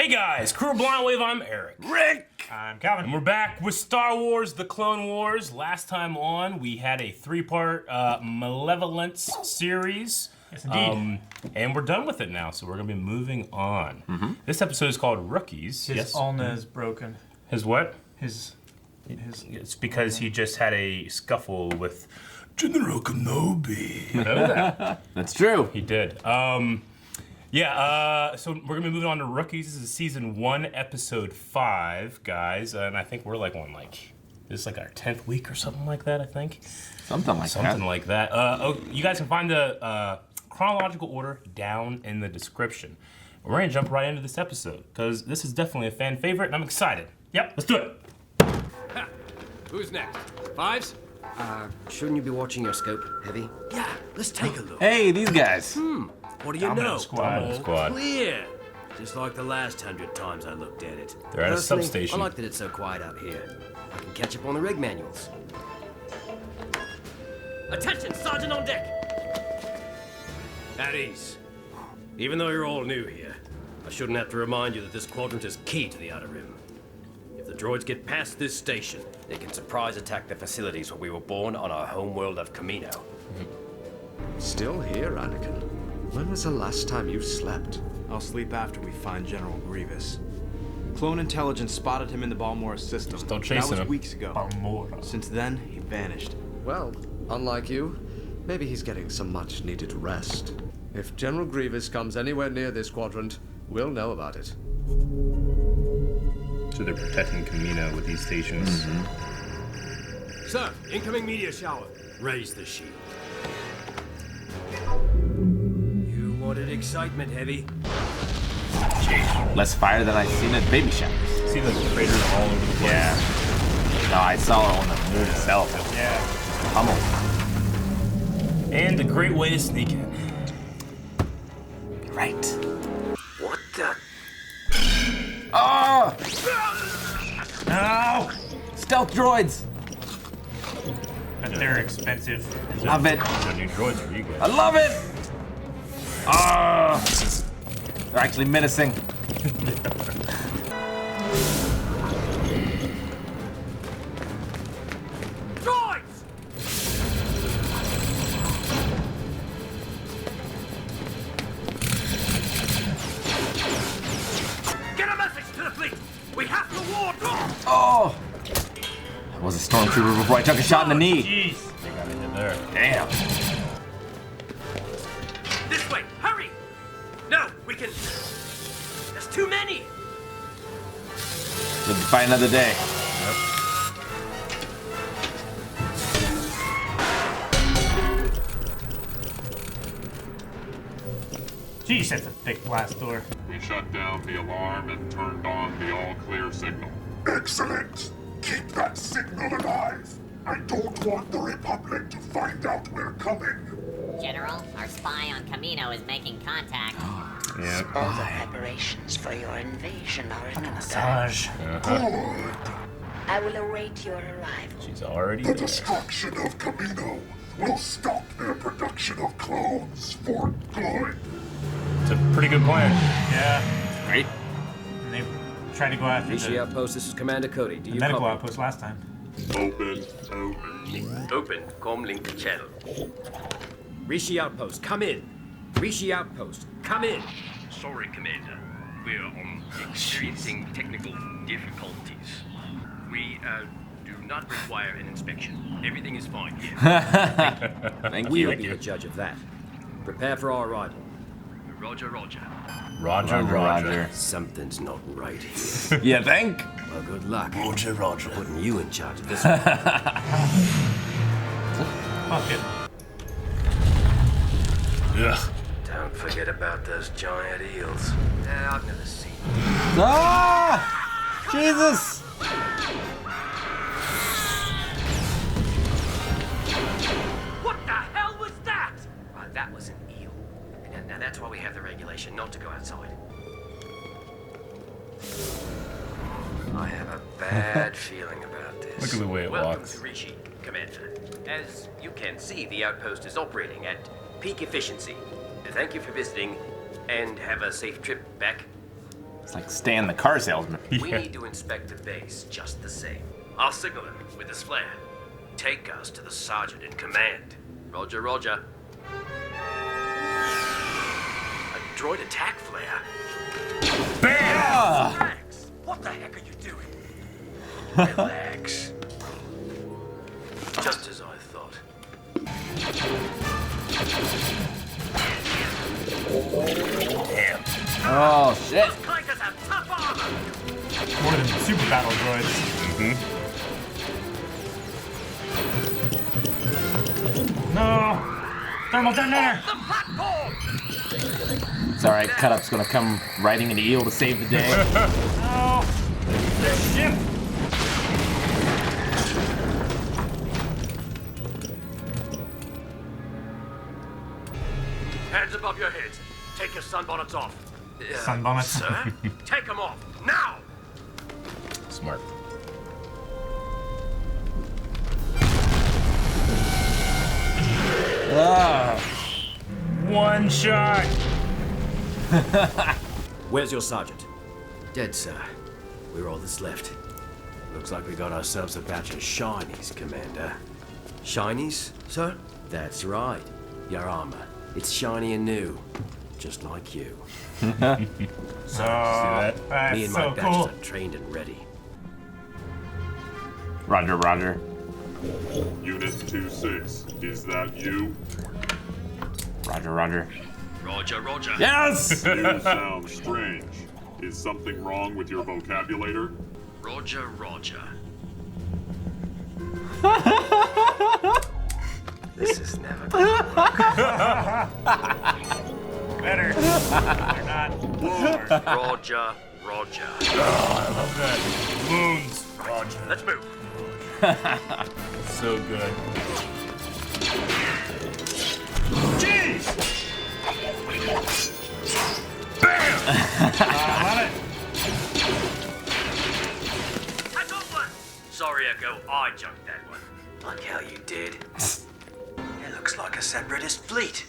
Hey guys, Crew Blind Wave, I'm Eric. Rick! I'm Calvin. And we're back with Star Wars The Clone Wars. Last time on, we had a 3-part Malevolence series. Yes, indeed. And we're done with it now, so we're going to be moving on. This episode is called Rookies. His ulna is broken. His what? His. It's because he just had a scuffle with General Kenobi. You know that? That's true. He did. So we're gonna be moving on to Rookies. This is season 1, episode 5, guys, and I think we're like on this is like our 10th week or something like that. I think Something like that. You guys can find the chronological order down in the description. We're gonna jump right into this episode because this is definitely a fan favorite, and I'm excited. Yep, let's do it. Ha. Who's next? Fives? Shouldn't you be watching your scope, Heavy? Yeah, let's take a look. Hey, these guys. What do you know? Squad. Clear. Just like the last 100 times I looked at it. They're at a Personally, substation. I like that it's so quiet out here. I can catch up on the rig manuals. Attention, Sergeant on deck! At ease. Even though you're all new here, I shouldn't have to remind you that this quadrant is key to the Outer Rim. If the droids get past this station, they can surprise attack the facilities where we were born on our home world of Camino. Still here, Anakin? When was the last time you slept? I'll sleep after we find General Grievous. Clone intelligence spotted him in the Balmora system. Still That chasing was him. weeks ago. Balmora. Since then, he vanished. Well, unlike you, maybe he's getting some much-needed rest. If General Grievous comes anywhere near this quadrant, we'll know about it. So they're protecting Camino with these stations. Sir, incoming meteor shower. Raise the shield. You wanted excitement, Heavy. Less fire than I've seen at baby showers. See the craters all over the place. Yeah. No, I saw it on the moon itself. Yeah. Pummeled. And a great way to sneak in. Right. What the? Oh! No! Stealth droids! But they're expensive. Love it. So new droids for you guys. I love it! Oh! They're actually menacing. Droids! Get a message to the fleet! We have to ward off! Oh! That was a stormtrooper before I took a shot in the knee. Jeez. They got it in there. Damn. This way! Hurry! No, we can... There's too many! Live to fight another day. Jeez, that's a thick blast door. We shut down the alarm and turned on the all-clear signal. Excellent! Keep that signal alive! I don't want the Republic to find out we're coming! General, our spy on Camino is making contact. Yeah. All the preparations for your invasion are in order. Massage. Good! I will await your arrival. She's already The there. destruction of Camino will stop their production of clones for good! It's a pretty good plan. Yeah. Great. And they tried to go after Rishi the Outpost, this is Commander Cody. Do you medical copy? outpost last time. Open. Open. Comlink channel. Rishi Outpost, come in. Rishi Outpost, come in. Sorry, Commander. We're experiencing technical difficulties. We do not require an inspection. Everything is fine here. Thank We'll you. be the judge of that. Prepare for our arrival. Roger, roger. Roger. Something's not right here. You think? Well, good luck. Roger. Putting you in charge of this one. Fuck it. Ugh. Don't forget about those giant eels. I've never seen them. Ah! Jesus! What the hell was that? That was an eel. Now that's why we have the regulation not to go outside. I have a bad feeling about this. Look at the way it Welcome walks. to Rishi, Commander. As you can see, the outpost is operating at peak efficiency. Thank you for visiting, and have a safe trip back. It's like Stan the car salesman. We need to inspect the base just the same. I'll signal him with his flare. Take us to the sergeant in command. Roger, roger. A droid attack flare? Bam! Relax. What the heck are you doing? Relax. Just as I thought. Damn. Oh, shit. Those clankers have tough armor! More than super battle droids. No! Thermal detonator! The platform! It's alright, Cut-Up's gonna come riding an eel to save the day. No! The ship! Hands above your heads. Take your sunbonnets off. Sunbonnets? Sir? Take them off. Now! Smart. One shot. Where's your sergeant? Dead, sir. We're all that's left. Looks like we got ourselves a batch of shinies, Commander. Shinies, sir? That's right. Your armor. It's shiny and new. Just like you. Oh, that? that's Me and my so batches cool. are trained and ready. Roger, roger. Unit 2-6, is that you? Roger, roger. Roger, roger. Yes! You sound strange. Is something wrong with your vocabulator? Roger, roger. This is never gonna work. Better. They're not. Lord. Roger, roger. Oh, I love that. Wounds. Roger. Let's move. So good. Jeez! Bam! I love it. I got one! Sorry, Echo. I junked that one. Like how you did. It looks like a separatist fleet.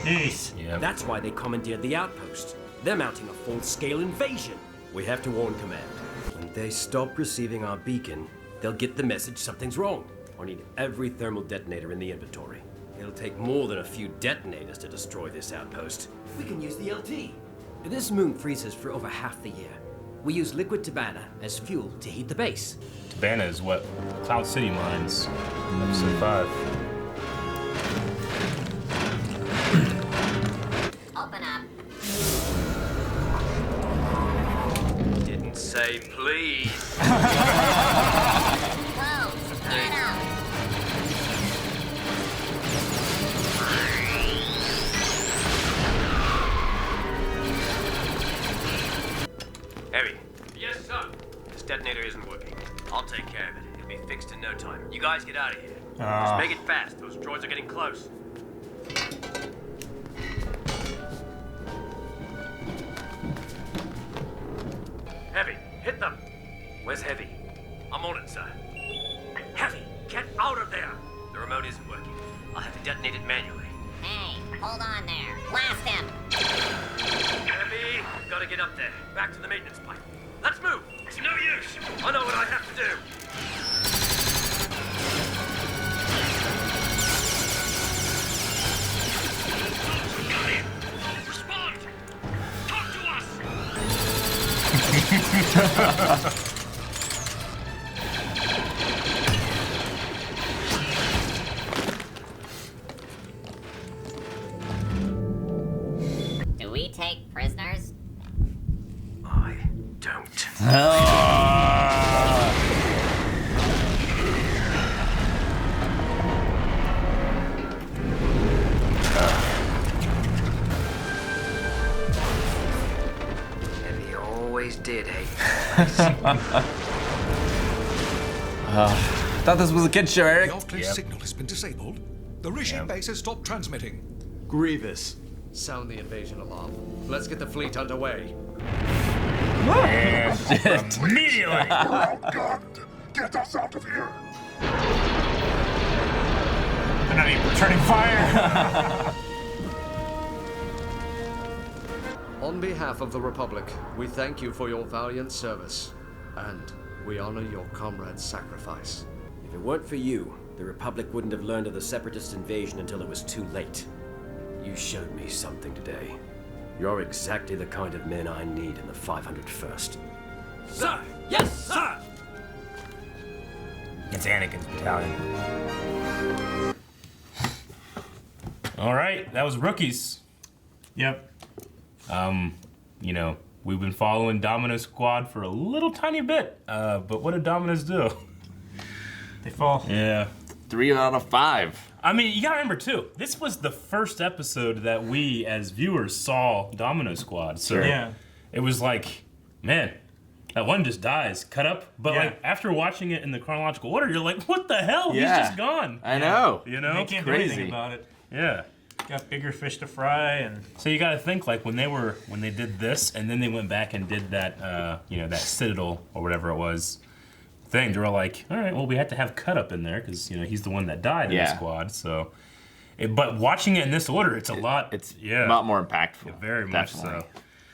Jeez. Yep. That's why they commandeered the outpost. They're mounting a full-scale invasion. We have to warn Command. When they stop receiving our beacon, they'll get the message something's wrong. I need every thermal detonator in the inventory. It'll take more than a few detonators to destroy this outpost. We can use the LT. This moon freezes for over half the year. We use liquid tabana as fuel to heat the base. Tabana is what Cloud City mines. Episode 5. Open up. Didn't say please. Close. Get up. Heavy. Yes, sir. This detonator isn't working. I'll take care of it. It'll be fixed in no time. You guys get out of here. Just make it fast. Those droids are getting close. Heavy, hit them. Where's Heavy? I'm on it, sir. Heavy, get out of there. The remote isn't working. I'll have to detonate it manually. Hey, hold on there. Blast him. Heavy, gotta get up there. Back to the maintenance pipe. Let's move. It's no use. I know what I have to do. Got it. Respond. Talk to us. Do we take prisoners? I don't. Heavy always did hate Thought this was a kid show, Eric. The off-cliff signal has been disabled. The Rishi base has stopped transmitting. Grievous. Sound the invasion alarm. Let's get the fleet underway. And immediately. We're outgunned. Get us out of here. They're not even returning fire. On behalf of the Republic, we thank you for your valiant service, and we honor your comrade's sacrifice. If it weren't for you, the Republic wouldn't have learned of the Separatist invasion until it was too late. You showed me something today. You're exactly the kind of men I need in the 501st. Sir! Yes, sir! It's Anakin's battalion. All right, that was Rookies. Yep. You know, we've been following Domino Squad for a little tiny bit, but what did Dominoes do? They fall. Yeah. 3 out of 5. I mean, you gotta remember too, this was the first episode that we as viewers saw Domino Squad. So Yeah. it was like, man, that one just dies, cut up. But Yeah. like after watching it in the chronological order, you're like, what the hell? Yeah. He's just gone. I know. You know? They can't do crazy. anything about it. Yeah. Got bigger fish to fry, and So you got to think like when they did this, and then they went back and did that, that Citadel or whatever it was thing. They were like, all right, well we had to have Cut Up in there because he's the one that died in the squad. So, but watching it in this order, it's a lot. It's a lot more impactful. Yeah, very much Definitely.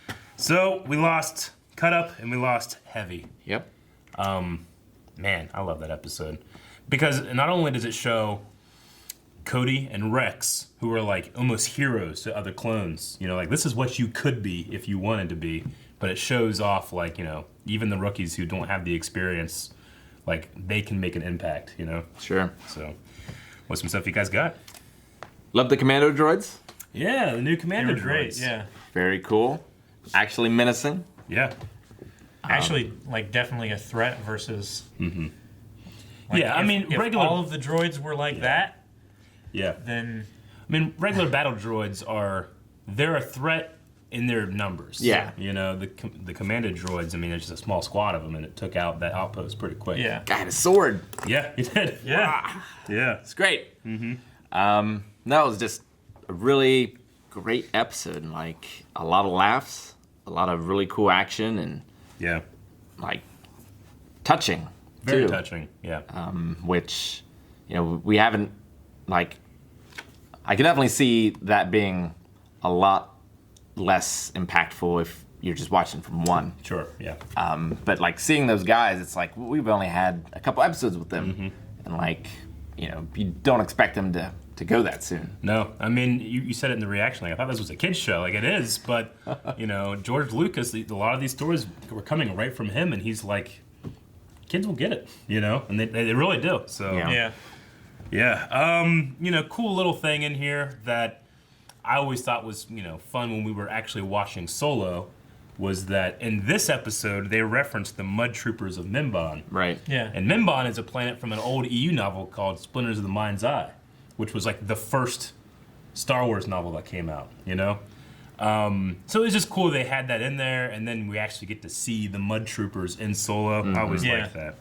so. So we lost Cut Up and we lost Heavy. Yep. Man, I love that episode because not only does it show Cody and Rex, who are like almost heroes to other clones. Like this is what you could be if you wanted to be. But it shows off like, even the rookies who don't have the experience, like they can make an impact, Sure. So, what's some stuff you guys got? Love the commando droids. Yeah, the new they commander were great. droids. Yeah. Very cool. Actually menacing. Yeah. Actually, like definitely a threat versus. Mm-hmm. Like, Yeah, I mean, if regular. all of the droids were like that, Yeah. then I mean, regular battle droids they're a threat in their numbers. Yeah. The commanded droids, I mean, there's just a small squad of them, and it took out that outpost pretty quick. yeah. Guy had a sword. Yeah, he did. Yeah. Yeah. It's great. That was just a really great episode. And, like a lot of laughs, a lot of really cool action, and Yeah. like touching. Very too. touching. Yeah. Which we haven't like. I can definitely see that being a lot less impactful if you're just watching from one. Sure. Yeah. But like seeing those guys, it's like we've only had a couple episodes with them, and like you don't expect them to go that soon. No, I mean, you said it in the reaction. Like, I thought this was a kid's show. Like, it is, but, George Lucas, a lot of these stories were coming right from him, and he's like, kids will get it, and they really do. So, yeah. Cool little thing in here that I always thought was, fun when we were actually watching Solo was that in this episode, they referenced the Mud Troopers of Mimban. Right. Yeah. And Mimban is a planet from an old EU novel called Splinters of the Mind's Eye, which was like the first Star Wars novel that came out, So it was just cool they had that in there, and then we actually get to see the Mud Troopers in Solo. I always liked that.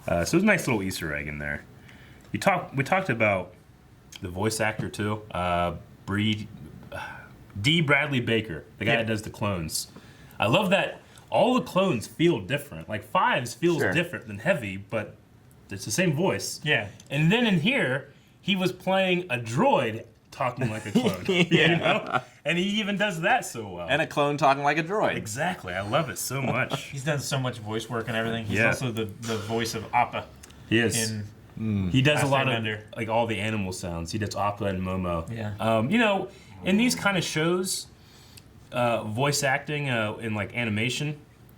So it was a nice little Easter egg in there. We talked about the voice actor too, D. Bradley Baker, the guy that does the clones. I love that all the clones feel different. Like Fives feels different than Heavy, but it's the same voice. Yeah. And then in here, he was playing a droid talking like a clone. And he even does that so well. And a clone talking like a droid. Exactly. I love it so much. He's done so much voice work and everything. He's also the voice of Appa. He is. He does a lot of like all the animal sounds. He does Appa and Momo. Yeah. In these kind of shows, voice acting in like animation,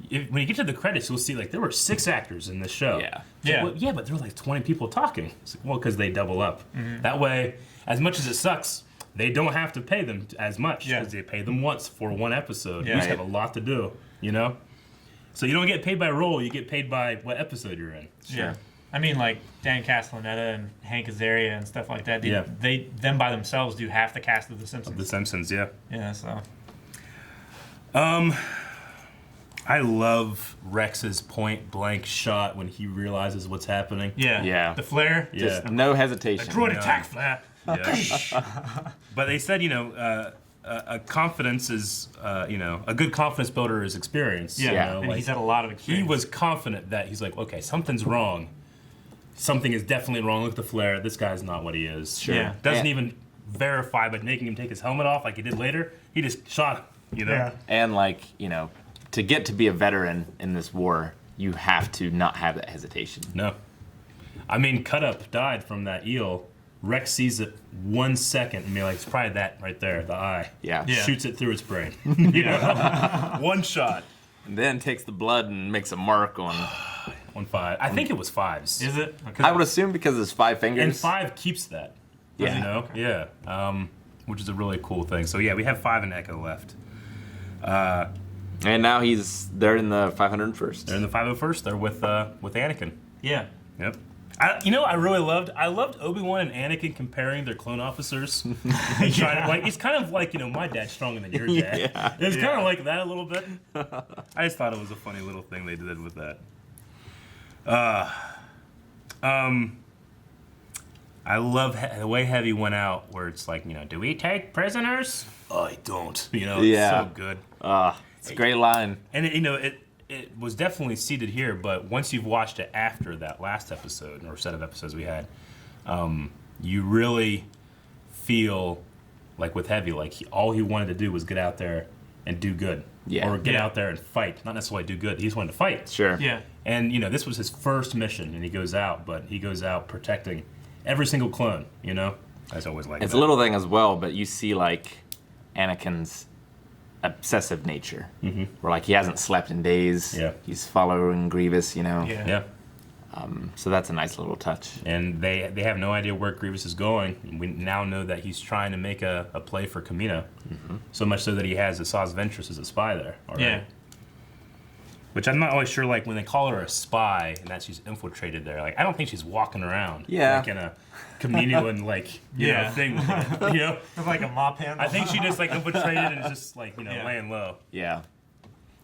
when you get to the credits, you'll see like there were 6 actors in this show. Yeah. But there were like 20 people talking. Well, because they double up. That way, as much as it sucks, they don't have to pay them as much because they pay them once for one episode. You just have a lot to do, So you don't get paid by role, you get paid by what episode you're in. Yeah. I mean, like Dan Castellaneta and Hank Azaria and stuff like that. Them by themselves do half the cast of The Simpsons. The Simpsons, yeah. Yeah, so. I love Rex's point blank shot when he realizes what's happening. Yeah. The flare. Just no hesitation. A droid attack flare. Yeah. But they said, a confidence is, a good confidence builder is experience. Yeah. And he's had a lot of experience. He was confident that he's like, okay, something's wrong. Something is definitely wrong with the flare. This guy's not what he is. Sure. Yeah. Doesn't even verify by making him take his helmet off like he did later. He just shot him. You know? Yeah. And like, to get to be a veteran in this war, you have to not have that hesitation. No. I mean, Cut Up died from that eel. Rex sees it 1 second and be like, it's probably that right there, the eye. Yeah. Shoots it through its brain. You know? One shot. And then takes the blood and makes a mark on 5. I think it was 5s. Is it? Okay. I would assume because it's 5 fingers. And 5 keeps that. Yeah. You know? Okay. Yeah. Which is a really cool thing. So yeah, we have 5 in Echo left. And now they're in the 501st. They're in the 501st. They're with Anakin. Yeah. Yep. I loved Obi-Wan and Anakin comparing their clone officers. It's kind of like, my dad's stronger than your dad. Yeah. It's kind of like that a little bit. I just thought it was a funny little thing they did with that. I love the way Heavy went out, where it's like, do we take prisoners? I don't. It's so good. It's a great line. And it was definitely seated here, but once you've watched it after that last episode, or set of episodes we had, you really feel like with Heavy, like all he wanted to do was get out there and do good. Yeah. Or get out there and fight. Not necessarily do good. He just wanted to fight. Sure. Yeah. And, this was his first mission, and he goes out, but he goes out protecting every single clone, That's always like It's that. a little thing as well, but you see, like, Anakin's obsessive nature. Mm-hmm. Where, like, he hasn't slept in days. Yeah. He's following Grievous, Yeah. So that's a nice little touch. And they have no idea where Grievous is going. We now know that he's trying to make a play for Kamino. Mm-hmm. So much so that he has Asajj Ventress as a spy there already. Yeah. Which I'm not always sure, like, when they call her a spy and that she's infiltrated there, like, I don't think she's walking around like in a Kamino and, like, you know, thing. With like a mop handle. I think she just, like, infiltrated and is just, like, laying low. Yeah.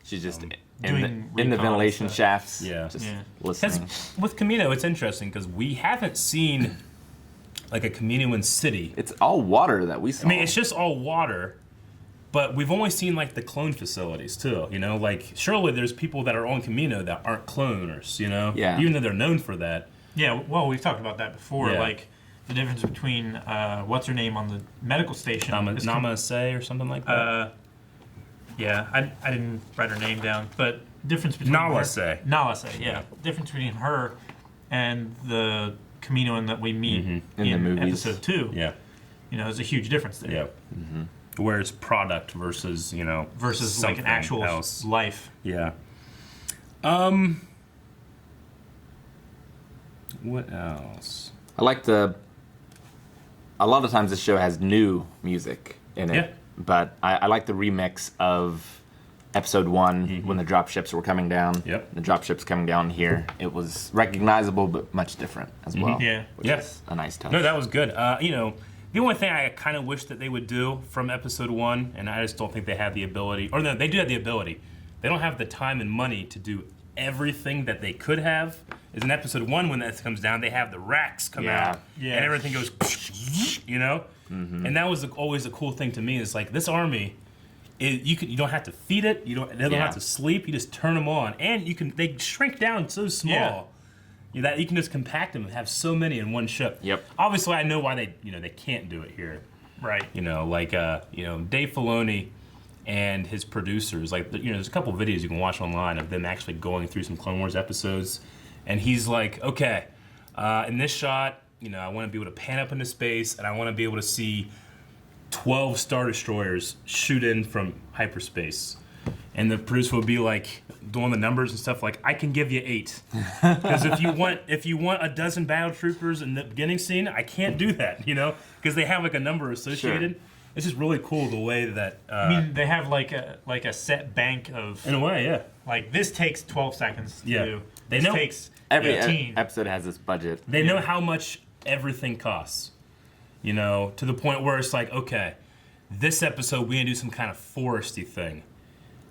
She's just doing in the ventilation stuff. shafts. Yeah. Just listening. With Kamino, it's interesting because we haven't seen, like, a Kaminoan city. It's all water that we saw. I mean, it's just all water, but we've only seen, like, the clone facilities, too, Like, surely there's people that are on Kamino that aren't cloners, Yeah. Even though they're known for that. Yeah, well, we've talked about that before, Yeah. like, the difference between, what's her name on the medical station? Nama Say or something like that? Yeah, I didn't write her name down, but difference between Nala Say. Nala Say, yeah. Difference between her and the Kaminoan that we meet In in the movies. episode 2. Yeah. There's a huge difference there. Yeah. Where it's product versus, Versus like an something actual else. life. Yeah. What else? I like a lot of times this show has new music in it. Yeah. But I like the remix of episode 1 when the dropships were coming down. Yep. The dropships coming down here. It was recognizable but much different as well. Yeah. Which is a nice touch. No, that was good. The only thing I kind of wish that they would do from episode 1, and I just don't think they have the ability, or no, they do have the ability. They don't have the time and money to do everything that they could have. Is in episode 1 when that comes down, they have the racks come out, and everything goes, And that was always a cool thing to me. Is like this army, you don't have to feed it. They don't have to sleep. You just turn them on, and they shrink down so small. Yeah. That you can just compact them and have so many in one ship. Yep. Obviously, I know why they can't do it here. Right. Dave Filoni and his producers. Like, there's a couple videos you can watch online of them actually going through some Clone Wars episodes, and he's like, okay, in this shot, I want to be able to pan up into space, and I want to be able to see 12 Star Destroyers shoot in from hyperspace. And the producer would be like, doing the numbers and stuff, like, I can give you 8. Because if you want a dozen battle troopers in the beginning scene, I can't do that, because they have like a number associated. Sure. It's just really cool the way that. I mean, they have like a set bank of. In a way, yeah. Like this takes 12 seconds to do. They this know takes every 18. episode has this budget. They know how much everything costs. To the point where it's like, okay, this episode we're gonna do some kind of foresty thing.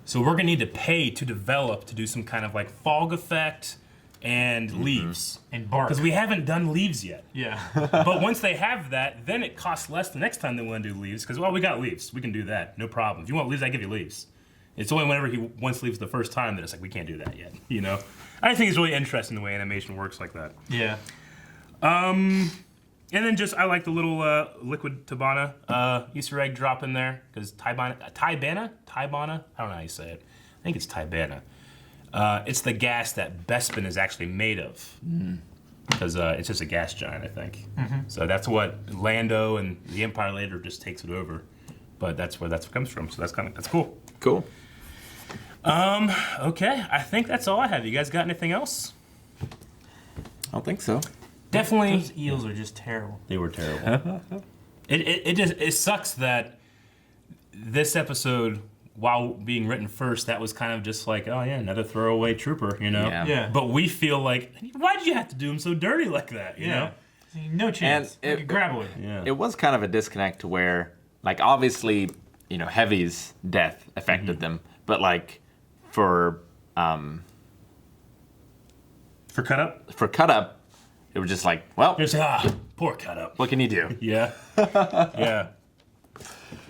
So we're gonna need to pay to develop to do some kind of like fog effect and leaves. And bark. Because we haven't done leaves yet. Yeah. But once they have that, then it costs less the next time they want to do leaves. Because, we got leaves. We can do that. No problem. If you want leaves, I give you leaves. It's only whenever he wants leaves the first time that it's like, we can't do that yet. I think it's really interesting the way animation works like that. Yeah. And then just, I like the little liquid Tabana Easter egg drop in there, because Tybana, I don't know how you say it. I think it's Tybana. It's the gas that Bespin is actually made of. Because it's just a gas giant, I think. So that's what Lando and the Empire later just takes it over. But that's where it comes from, so that's cool. Cool. Okay, I think that's all I have. You guys got anything else? I don't think so. Definitely. Those eels are just terrible. They were terrible. It sucks that this episode, while being written first, that was kind of just like, oh yeah, another throwaway trooper, you know? Yeah. But we feel like, why did you have to do him so dirty like that, you know? No chance. And I could grab with it. Yeah. It was kind of a disconnect to where, like, obviously, you know, Heavy's death affected them, but like for Cut Up? For Cut Up, it was just like, well, just poor Cut Up. What can you do? Yeah. Yeah.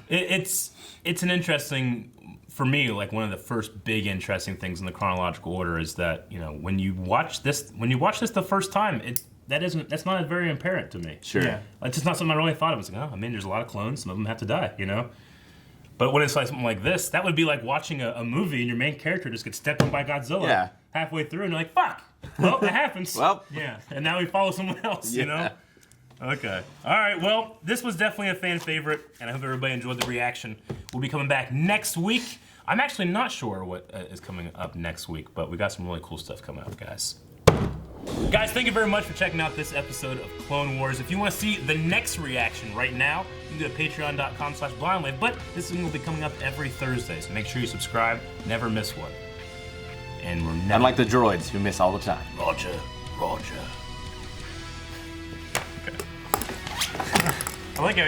It's an interesting, for me, like one of the first big interesting things in the chronological order is that, you know, when you watch this the first time, that's not very apparent to me. Sure. Yeah. It's just not something I really thought of. It's like, oh, I mean, there's a lot of clones. Some of them have to die, you know? But when it's like something like this, that would be like watching a movie and your main character just gets stepped on by Godzilla halfway through, and you're like, fuck. Well, that happens. Well. Yeah. And now we follow someone else, you know? Okay. All right. Well, this was definitely a fan favorite, and I hope everybody enjoyed the reaction. We'll be coming back next week. I'm actually not sure what is coming up next week, but we got some really cool stuff coming up, guys. Guys, thank you very much for checking out this episode of Clone Wars. If you want to see the next reaction right now, you can go to patreon.com/blindwave, but this one will be coming up every Thursday, so make sure you subscribe. Never miss one. And we're never... Unlike the droids who miss all the time. Roger. I like how